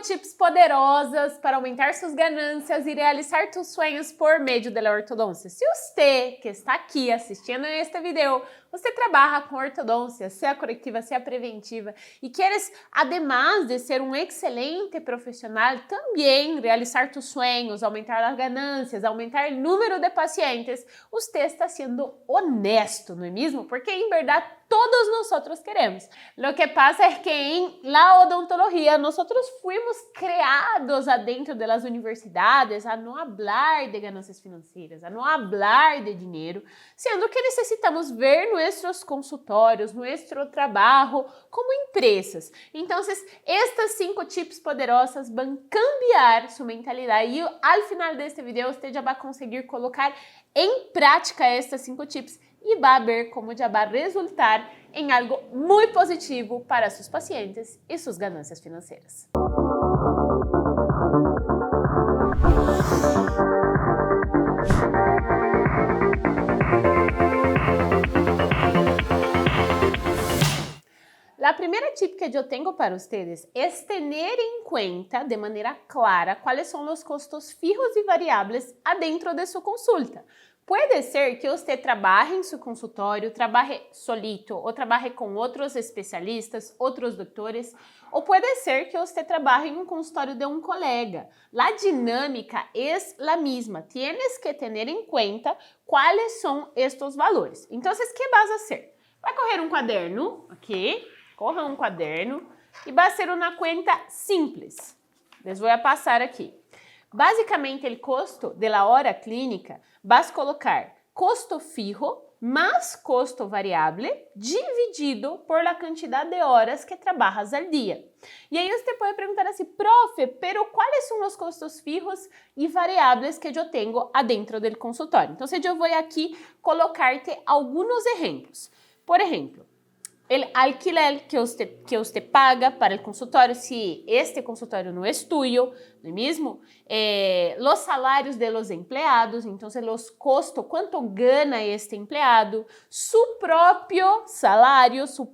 tips poderosas para aumentar suas ganâncias e realizar tus sueños por meio da ortodôncia. Se você que está aqui assistindo este vídeo, você trabalha com ortodôncia, seja corretiva, seja preventiva, e queres, además de ser um excelente profissional, também realizar tus sueños, aumentar as ganâncias, aumentar o número de pacientes, você está sendo honesto, não é mesmo? Porque, em verdade, todos nós queremos. Lo que pasa es que en la odontología nosotros fuimos creados adentro de las universidades a no hablar de ganancias financieras, a no hablar de dinero, sendo que necesitamos ver nuestros consultorios, nuestro trabajo como empresas. Entonces, estas 5 tips poderosas van a cambiar su mentalidad y al final de este video usted ya va a conseguir colocar en prática estas 5 tips e vai ver como já vai resultar em algo muito positivo para seus pacientes e suas ganâncias financeiras. La primera tip que eu tenho para ustedes es tener en cuenta de manera clara cuáles son los costos fijos y variables adentro de su consulta. Pode ser que você trabalhe em seu consultório, trabalhe solito ou trabalhe com outros especialistas, outros doutores, ou pode ser que você trabalhe em um consultório de um colega. A dinâmica é a mesma. Tienes que ter em conta quais são estes valores. Então, o que vas a fazer? Vai correr um quaderno, ok? Corra um quaderno e vai ser uma conta simples. Les vou passar aqui. Basicamente, o custo da hora clínica vas a colocar custo fijo mais custo variável dividido por la quantidade de horas que trabalhas al dia. E aí você pode perguntar assim, profe, pero quais são os custos fijos e variáveis que eu tenho adentro do consultório? Então, eu vou aqui colocar-te alguns exemplos. Por exemplo, el alquiler que usted paga para el consultório, si este consultório no es tuyo, ¿no es mismo? Los salarios de los empleados, entonces los costos, cuánto gana este empleado, su propio salario, su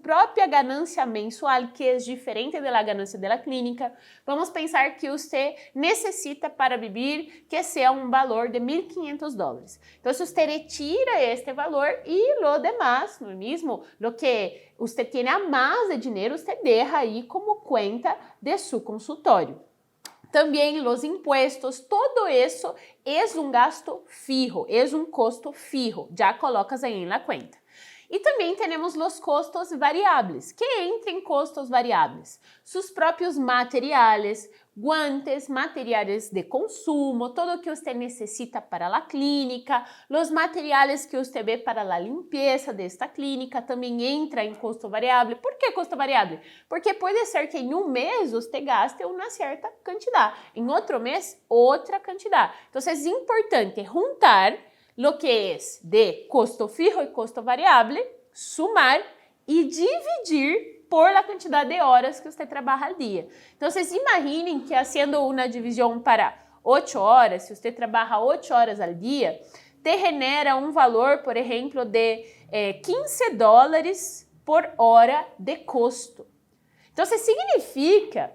propia ganancia mensual, que es diferente de la ganancia de la clínica. Vamos pensar que usted necesita para vivir que sea un valor de $1.500. Entonces usted retira este valor y lo demás, ¿no es mismo? Lo que usted tiene a más de dinero, usted deja ahí como cuenta de su consultório. Também os impostos, todo isso é um gasto fijo, é um custo fijo, já colocas aí na conta. E também temos os custos variáveis. Que entra em custos variáveis? Seus próprios materiais, guantes, materiais de consumo, todo o que você necessita para a clínica, os materiais que você vê para a limpeza desta clínica também entra em custo variável. Por que custo variável? Porque pode ser que em um mês você gaste uma certa quantidade, em outro mês outra quantidade. Então é importante juntar lo que es de costo fijo y costo variable, sumar y dividir por la cantidad de horas que usted trabaja al día. Entonces, imaginen que haciendo una división para 8 horas, si usted trabaja 8 horas al día, te genera un valor, por ejemplo, de $15 por hora de costo. Entonces, significa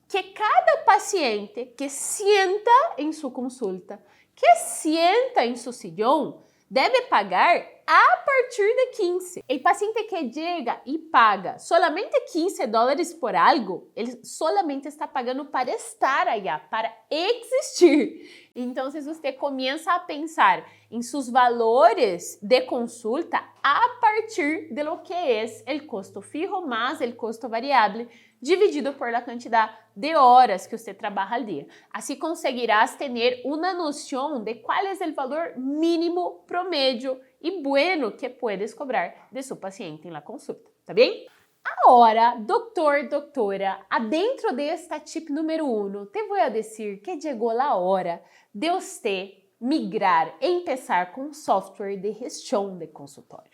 que cada paciente que sienta en su consulta, que sienta em seu sillón, deve pagar a partir de 15. O paciente que chega e paga solamente $15 por algo, ele solamente está pagando para estar allá, para existir. Então, você começa a pensar em seus valores de consulta a partir de lo que é o custo fijo mais o custo variável dividido por la quantidade de horas que você trabalha al dia. Assim conseguirás ter uma noção de qual é o valor mínimo, promédio e bueno que puedes cobrar de seu paciente na consulta, tá bem? Agora, doutor, doutora, adentro desta tip número 1, te vou dizer que chegou a hora de você migrar, empezar com um software de gestão de consultório.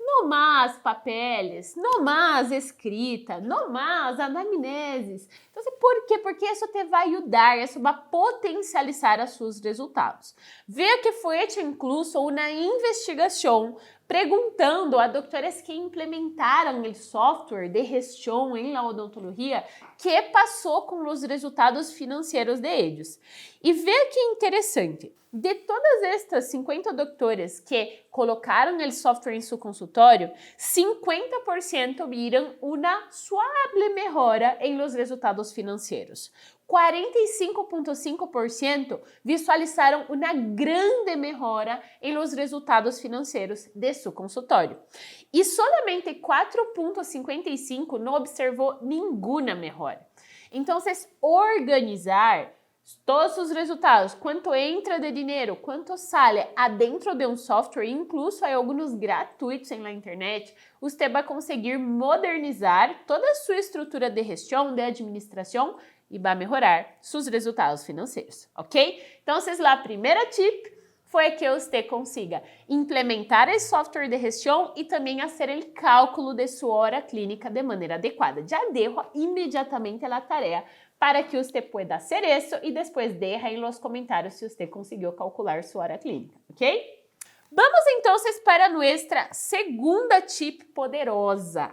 No más papeles, no más escrita, no más anamneses. Então, por quê? Porque isso te vai ajudar, isso vai potencializar os seus resultados. Veja que foi hecha incluso uma investigação perguntando a doutores que implementaram o software de gestão em la odontologia que passou com os resultados financeiros de ellos. E vê que interessante, de todas estas 50 doutores que colocaram o software em seu consultório, 50% viram uma suave melhora em los resultados financeiros. 45,5% visualizaram uma grande melhora em los resultados financeiros de seu consultório. E solamente 4,55% não observou nenhuma melhora. Então, organizar todos os resultados, quanto entra de dinheiro, quanto sai adentro de um software, incluso há alguns gratuitos na internet, você vai conseguir modernizar toda a sua estrutura de gestão, de administração e vai melhorar seus resultados financeiros, ok? Então, a primeira tip foi que você consiga implementar o software de gestão e também fazer o cálculo de sua hora clínica de maneira adequada. Já dejo imediatamente a tarefa para que você pueda hacer isso e depois deja em los comentários se você conseguiu calcular sua hora clínica, ok? Vamos então para nossa segunda tip poderosa.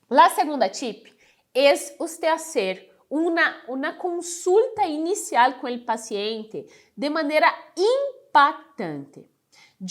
A segunda tip é você fazer uma consulta inicial com o paciente de maneira impactante.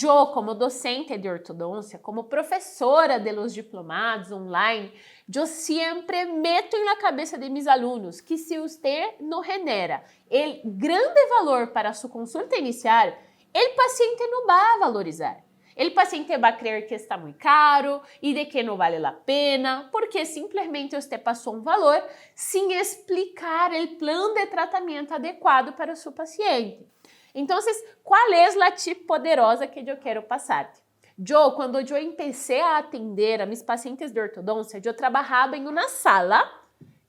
Eu, como docente de ortodôncia, como professora de los diplomados online, eu sempre meto na cabeça de meus alunos que se você não genera o grande valor para sua consulta inicial, o paciente não vai valorizar. O paciente vai crer que está muito caro e de que não vale a pena, porque simplesmente você passou um valor sem explicar o plano de tratamento adequado para o seu paciente. Então, qual é a tip poderosa que eu quero passar? Quando eu comecei a atender a meus pacientes de ortodôncia, eu trabalhava em uma sala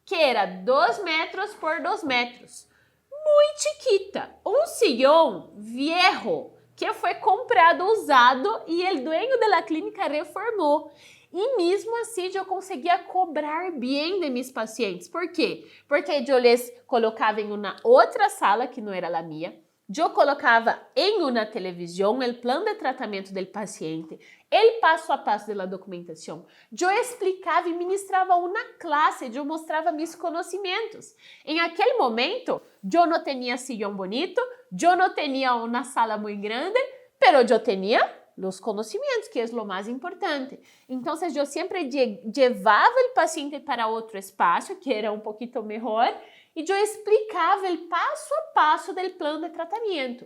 que era 2 metros por 2 metros, muito chiquita, um sillón viejo que foi comprado usado e o dueño da clínica reformou. E mesmo assim eu conseguia cobrar bem de meus pacientes. Por quê? Porque eu les colocava em uma outra sala que não era a minha. Eu colocava em uma televisão o plano de tratamento do paciente, o passo a passo da documentação. Eu explicava e ministrava uma classe, eu mostrava meus conhecimentos. Em aquele momento, eu não tinha sillón bonito, eu não tinha uma sala muito grande, mas eu tinha os conhecimentos, que é o mais importante. Então, eu sempre levava o paciente para outro espaço, que era um pouquinho melhor, e eu explicava o passo a passo do plano de tratamento.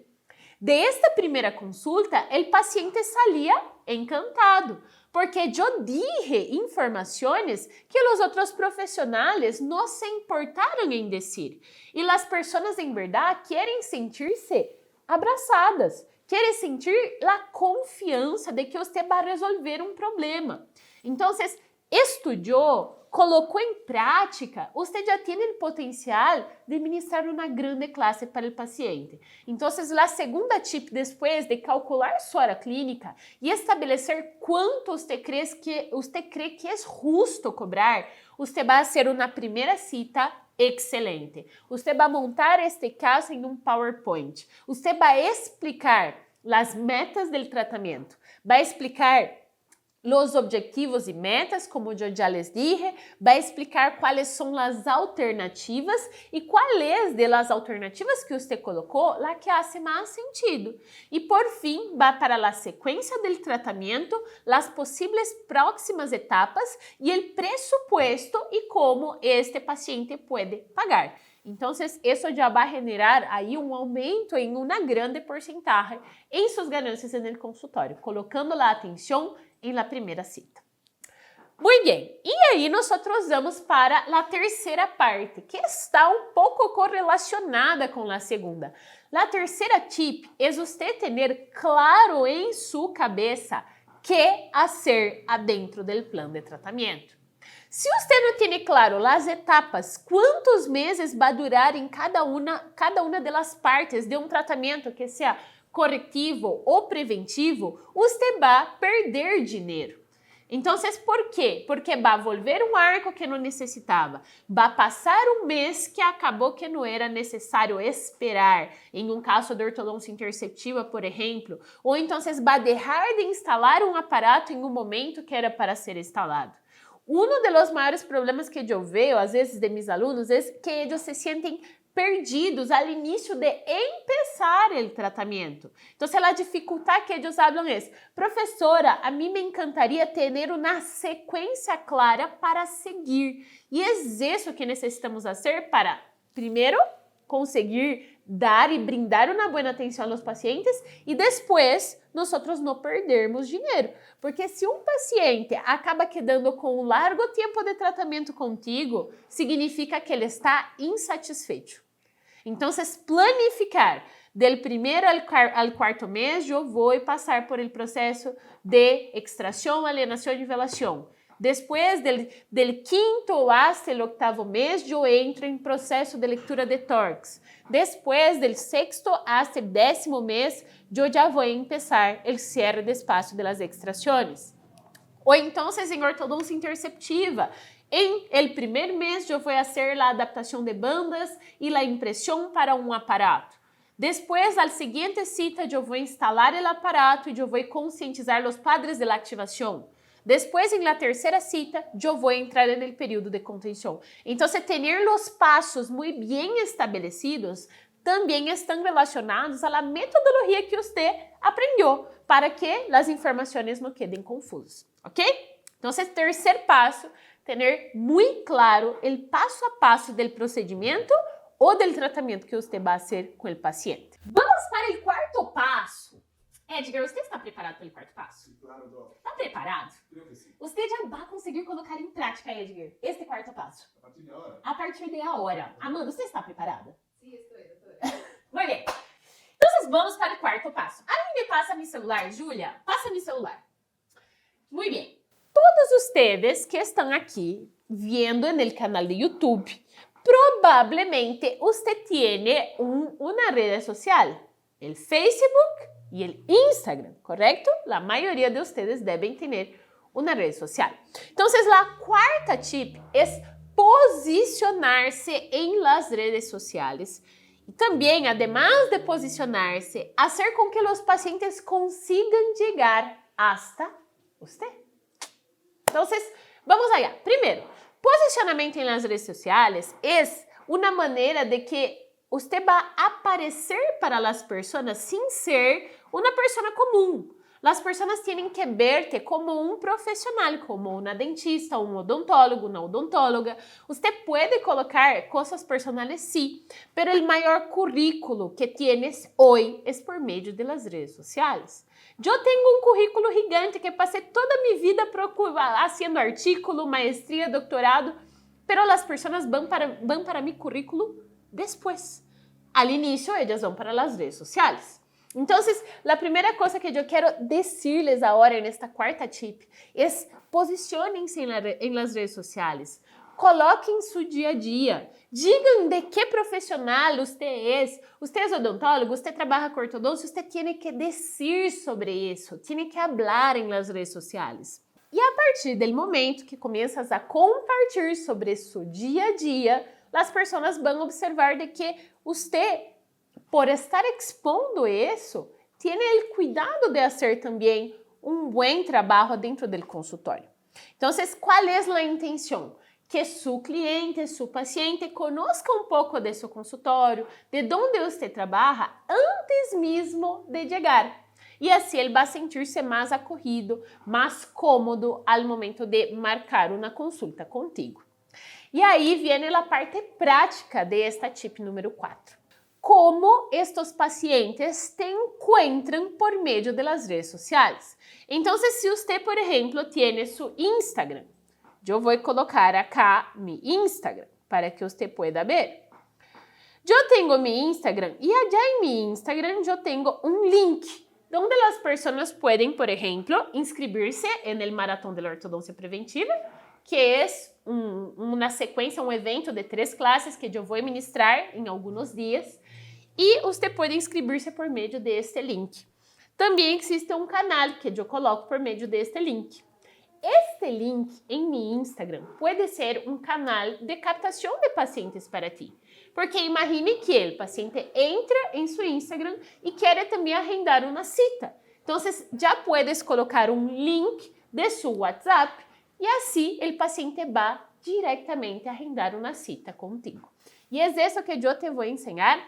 Desta primeira consulta, o paciente saía encantado, porque eu dije informações que os outros profissionais não se importaram em dizer. E as pessoas, em verdade, querem sentir-se abraçadas, querem sentir a confiança de que você vai resolver um problema. Então, estudou, colocou em prática, você já tem o potencial de ministrar uma grande classe para o paciente. Então, a segunda tip, depois de calcular sua hora clínica e estabelecer quanto você crê que é justo cobrar, você vai fazer uma primeira cita excelente. Você vai montar este caso em um PowerPoint. Você vai explicar as metas do tratamento, vai explicar os objetivos e metas, como eu já les dije, vai explicar quais são as alternativas e quais das alternativas que você colocou a que hace mais sentido. E por fim, vai para a sequência do tratamento, as possíveis próximas etapas e o presupuesto e como este paciente pode pagar. Então, isso já vai generar aí um aumento em uma grande porcentagem em suas ganâncias no consultório, colocando a atenção em la primeira cita. Muito bem, e aí nós vamos para a terceira parte, que está um pouco correlacionada com a segunda. A terceira tip é você ter claro em sua cabeça que fazer adentro do plano de tratamento. Se você não tem claro as etapas, quantos meses vai durar em cada uma das partes de um tratamento que seja corretivo ou preventivo, você vai perder dinheiro. Então, por quê? Porque vai volver um arco que não necessitava, vai passar um mês que acabou que não era necessário esperar, em um caso de ortodôncia interceptiva, por exemplo, ou então vai deixar de instalar um aparato em um momento que era para ser instalado. Uno de los maiores problemas que eu vejo, às vezes, de mis alunos, é que eles se sentem perdidos al início de empezar o tratamento. Então, a dificuldade que eles falam é: professora, a mim me encantaria ter uma sequência clara para seguir. E é isso que necessitamos fazer para, primeiro, conseguir dar e brindar uma boa atenção aos pacientes e depois nós não perdermos dinheiro. Porque se um paciente acaba quedando com um largo tempo de tratamento contigo, significa que ele está insatisfeito. Então, planificar del primeiro ao quarto mês, eu vou passar por el processo de extração, alienação e velação. Depois del quinto hasta el octavo mês, eu entro em processo de leitura de TORCs. Depois del sexto hasta el 10º mês, eu já vou começar o cierre de espaço de las extrações. Ou então, em ortodôncia interceptiva, em el primeiro mês, eu vou fazer a adaptação de bandas e a impressão para um aparato. Depois, na seguinte cita, eu vou instalar o aparato e eu vou conscientizar os padres de ativação. Depois, em la terceira cita, eu vou entrar no período de contenção. Então, ter os passos muito bem estabelecidos também estão relacionados à metodologia que você aprendeu, para que as informações não quedem confusas, ok? Então, terceiro passo, ter muito claro o passo a passo do procedimento ou do tratamento que você vai fazer com o paciente. Vamos para o quarto passo. Edgar, você está preparado para o quarto passo? Claro, Dó. Está preparado? Creo que sí. Você já vai conseguir colocar em prática, Edgar, este quarto passo. A partir de ahora. A partir de agora. Amanda, você está preparada? Sí, estoy, doctora. Muito bem. Então, vamos para o quarto passo. A mim me passa meu celular, Júlia? Passa meu celular. Muito bem. Todos ustedes que estão aqui vendo no canal de YouTube, provavelmente você tem uma rede social, o Facebook e o Instagram, correto? A maioria de vocês devem ter uma rede social. Então, a quarta tip é posicionar-se em las redes sociais. E também, además de posicionar-se, fazer com que os pacientes consigam chegar hasta você. Então, vamos allá. Primeiro, posicionamento em las redes sociais é uma maneira de que você vai aparecer para as pessoas sem ser uma pessoa comum. As pessoas têm que ver-te como um profissional, como uma dentista, um odontólogo, uma odontóloga. Você pode colocar coisas personais, sim, mas o maior currículo que tienes hoje é por meio de las redes sociais. Eu tenho um currículo gigante que passei toda a minha vida fazendo artículo, maestria, doutorado, mas as pessoas vão para meu currículo depois. Al início, elas vão para as redes sociais. Então, a primeira coisa que eu quero dizer-lhes agora nesta quarta tip é: posicionem-se em las redes sociais. Coloquem seu dia a dia. Digam de que profissional você é. Você é odontólogo, você trabalha com ortodôncia, você tem que dizer sobre isso, tem que falar em las redes sociais. E a partir do momento que começas a compartilhar sobre seu dia a dia, as pessoas vão observar de que você, por estar expondo isso, tem o cuidado de fazer também um bom trabalho dentro do consultório. Então, qual é a intenção? Que seu cliente, seu paciente conozca um pouco de seu consultório, de onde você trabalha, antes mesmo de chegar. E assim ele vai sentir-se mais acolhido, mais cômodo ao momento de marcar uma consulta contigo. E aí vem a parte prática desta tip número 4. Como estes pacientes te encontram por meio das redes sociais. Então, se você, por exemplo, tem seu Instagram, eu vou colocar aqui meu Instagram para que você pueda ver. Eu tenho meu Instagram e allá em meu Instagram eu tenho um link onde as pessoas podem, por exemplo, inscrever-se no Maratón de la Ortodoncia Preventiva, que é uma sequência, um evento de 3 classes que eu vou ministrar em alguns dias. E você pode inscrever-se por meio deste link. Também existe um canal que eu coloco por meio deste link. Este link em meu Instagram pode ser um canal de captação de pacientes para ti. Porque imagine que o paciente entra em seu Instagram e quer também agendar uma cita. Então, já puedes colocar um link de seu WhatsApp e assim o paciente vai diretamente agendar uma cita contigo. E é isso que eu te vou ensinar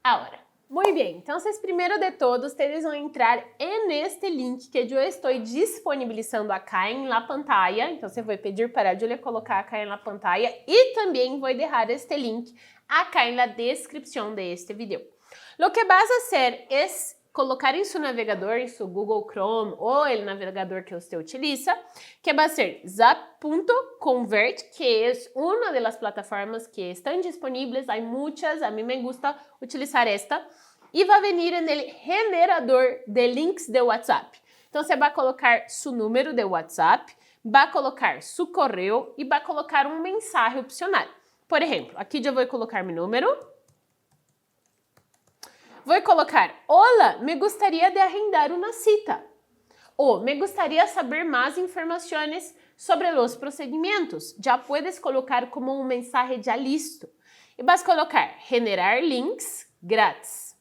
agora. Muy bien, entonces primero de todo, ustedes vão entrar neste link que eu estou disponibilizando acá em la pantalla. Então, eu vou pedir para a Julia colocar acá em la pantalla e também vou deixar este link acá em la descrição de este video. Lo que vas a hacer es colocar em seu navegador, em seu Google Chrome ou o navegador que você utiliza, que vai ser zap.convert, que é uma das plataformas que estão disponíveis. Há muitas, a mim me gusta utilizar esta. E vai vir no generador de links de WhatsApp. Então, você vai colocar seu número de WhatsApp, vai colocar seu correio e vai colocar um mensagem opcional. Por exemplo, aqui eu vou colocar meu número. Vou colocar: Olá, me gostaria de agendar uma cita. Ou me gostaria saber mais informações sobre os procedimentos. Já puedes colocar como um mensagem já listo. E vas colocar: generar links grátis.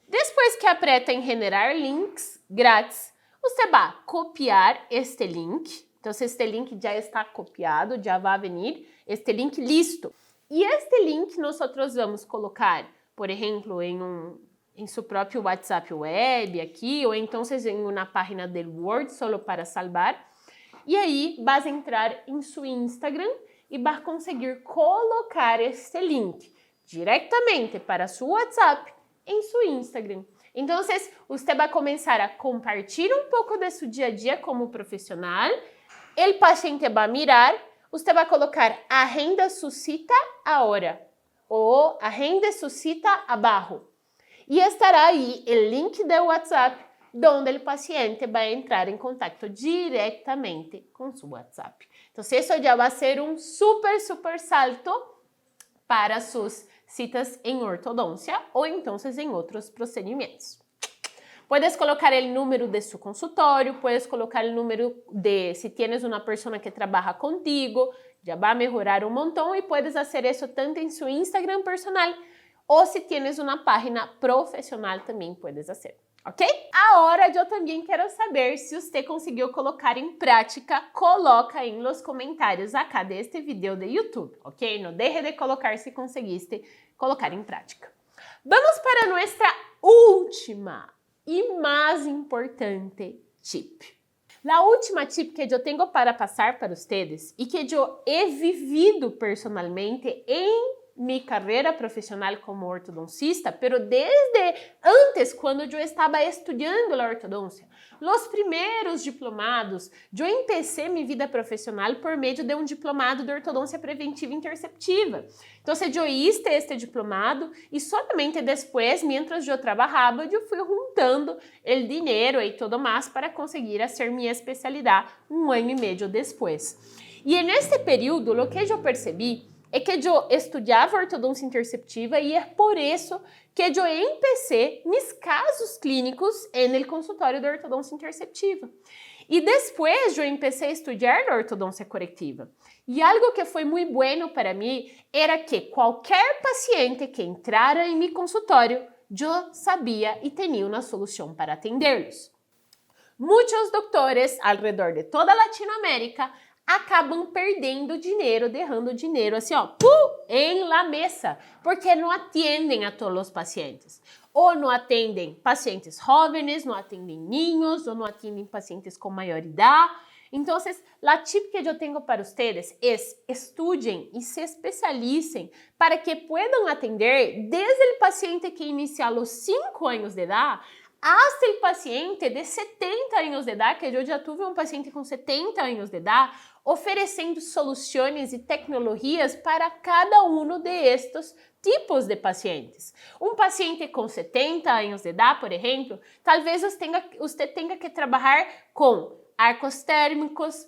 Depois que aperta em generar links grátis, você vai copiar este link. Então, se este link já está copiado, já vai vir este link listo. E este link nós vamos colocar, por exemplo, em seu próprio WhatsApp web aqui, ou então em uma página do Word solo para salvar. E aí, vas entrar em seu Instagram e vai conseguir colocar este link diretamente para seu WhatsApp em seu Instagram. Então, você vai começar a compartilhar um pouco de seu dia a dia como profissional. O paciente vai mirar, você vai colocar agenda sua cita agora ou agenda sua cita abaixo. E estará aí o link do WhatsApp, onde o paciente vai entrar em contato diretamente com seu WhatsApp. Então, isso já vai ser um super salto para suas citas em ortodôncia ou então em outros procedimentos. Puedes colocar o número de seu consultório, puedes colocar o número de se tienes uma pessoa que trabalha contigo, já vai melhorar um montão e puedes fazer isso tanto em seu Instagram personal ou se tienes uma página profissional também puedes fazer. Ok? Agora eu também quero saber se você conseguiu colocar em prática. Coloca aí nos comentários acá deste vídeo de YouTube, ok? Não deixe de colocar se conseguiste colocar em prática. Vamos para nossa última e mais importante tip. A última tip que eu tenho para passar para vocês e que eu he vivido personalmente em minha carreira profissional como ortodoncista, pero desde antes, quando eu estava estudando a ortodôncia, os primeiros diplomados, eu empecé minha vida profissional por meio de um diplomado de ortodôncia preventiva interceptiva. Então, eu hice este diplomado e somente depois, mientras eu trabalhava, eu fui juntando o dinheiro e tudo mais para conseguir fazer minha especialidade um ano e meio depois. E neste período, o que eu percebi é que eu estudava ortodôncia interceptiva e é por isso que eu empecé mis casos clínicos no consultório de ortodôncia interceptiva. E depois eu empecé a estudar a ortodôncia corretiva. E algo que foi muito bueno para mim era que qualquer paciente que entrara em meu consultório, eu sabia e tinha uma solução para atendê-los. Muitos doutores ao redor de toda a Latinoamérica acabam perdendo dinheiro, derrando dinheiro assim, em la mesa, porque não atendem a todos os pacientes. Ou não atendem pacientes jovens, não atendem niños, ou não atendem pacientes com maior idade. Então, a tip que eu tenho para vocês é estudem e se especialicem para que puedan atender desde o paciente que inicia aos 5 anos de idade hasta o paciente de 70 anos de idade, que eu já tive um paciente com 70 anos de idade, oferecendo soluções e tecnologias para cada um de estes tipos de pacientes. Um paciente com 70 anos de idade, por exemplo, talvez você tenha que trabalhar com arcos térmicos,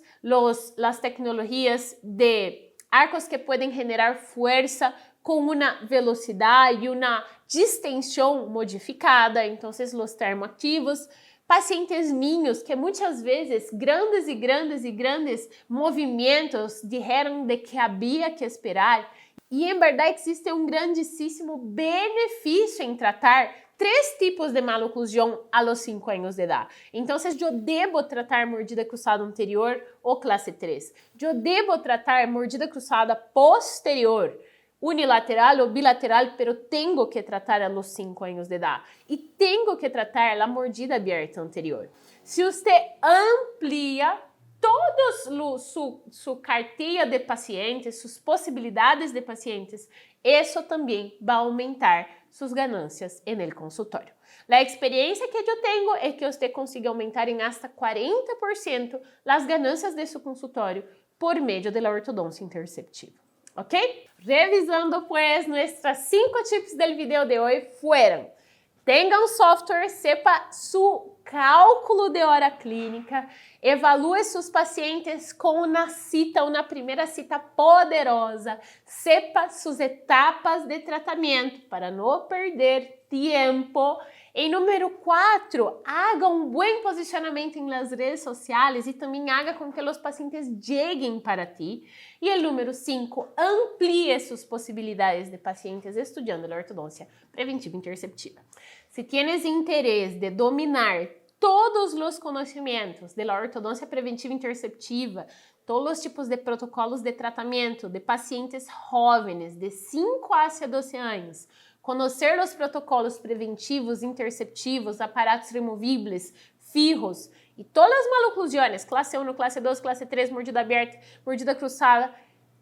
as tecnologias de arcos que podem generar força com uma velocidade e uma distensão modificada, então os termoativos, pacientes niños que muitas vezes grandes movimentos dijeron de que havia que esperar e em verdade existe um grandíssimo benefício em tratar 3 tipos de maloclusão a los 5 años de edad. Entonces, yo debo tratar mordida cruzada anterior o clase 3. Yo debo tratar mordida cruzada posterior, unilateral o bilateral, pero tengo que tratar a los 5 años de edad. Y tengo que tratar la mordida abierta anterior. Si usted amplia todos su cartilla de pacientes, sus possibilidades de pacientes, eso también va a aumentar sus ganancias en el consultorio. La experiencia que yo tengo es que usted consiga aumentar en hasta 40% las ganancias de su consultorio por medio de la ortodoncia interceptiva. ¿Ok? Revisando pues, nuestras 5 tips del video de hoy fueron: tenga um software, sepa su cálculo de hora clínica, evalue seus pacientes com uma primeira cita poderosa, sepa suas etapas de tratamento para não perder tempo. Em número 4, haga um bom posicionamento nas redes sociais e também haga com que os pacientes cheguem para ti. E o número 5, amplie suas possibilidades de pacientes estudando a ortodoncia preventiva interceptiva. Se tienes interesse de dominar todos os conhecimentos de la ortodoncia preventiva interceptiva, todos os tipos de protocolos de tratamento de pacientes jovens de 5 a 12 anos, conhecer os protocolos preventivos interceptivos, aparatos removíveis, fijos e todas as maloclusões, classe 1, classe 2, classe 3, mordida aberta, mordida cruzada,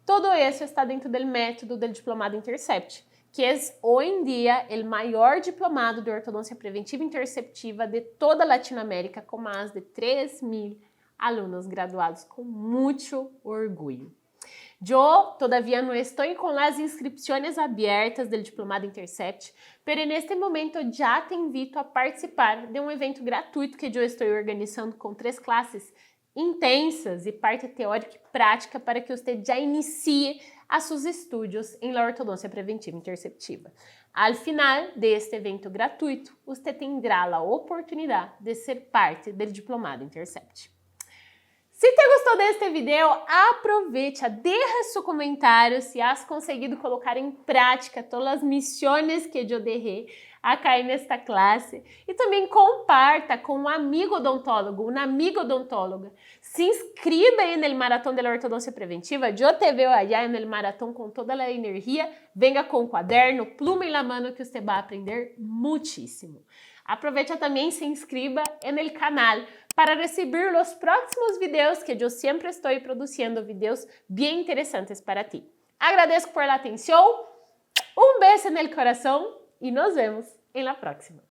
todo isso está dentro do método do Diplomado Intercept, que é hoje em dia o maior diplomado de ortodoncia preventiva interceptiva de toda a Latinoamérica, com mais de 3.000 alunos graduados, com muito orgulho. Eu todavía não estou com as inscrições abertas do Diplomado Intercept, pero neste momento já te invito a participar de um evento gratuito que eu estou organizando com 3 classes intensas e parte teórica e prática para que você já inicie a seus estudos em la ortodoncia preventiva interceptiva. Al final deste evento gratuito, você terá a oportunidade de ser parte do Diplomado Intercept. Se te gostou deste vídeo, aproveita, deixa seu comentário se has conseguido colocar em prática todas as missões que eu deixei acá nesta classe e também comparta com um amigo odontólogo, uma amiga odontóloga. Se inscreva no Maratón de la Ortodoncia Preventiva. Eu te veo allá no maratón com toda a energia. Venga com caderno, pluma em la mano que você vai aprender muitíssimo. Aproveita também, se inscreva no canal para receber os próximos vídeos que eu sempre estou produzindo, vídeos bem interessantes para ti. Agradeço por la atenção, um beijo no coração e nos vemos em la próxima.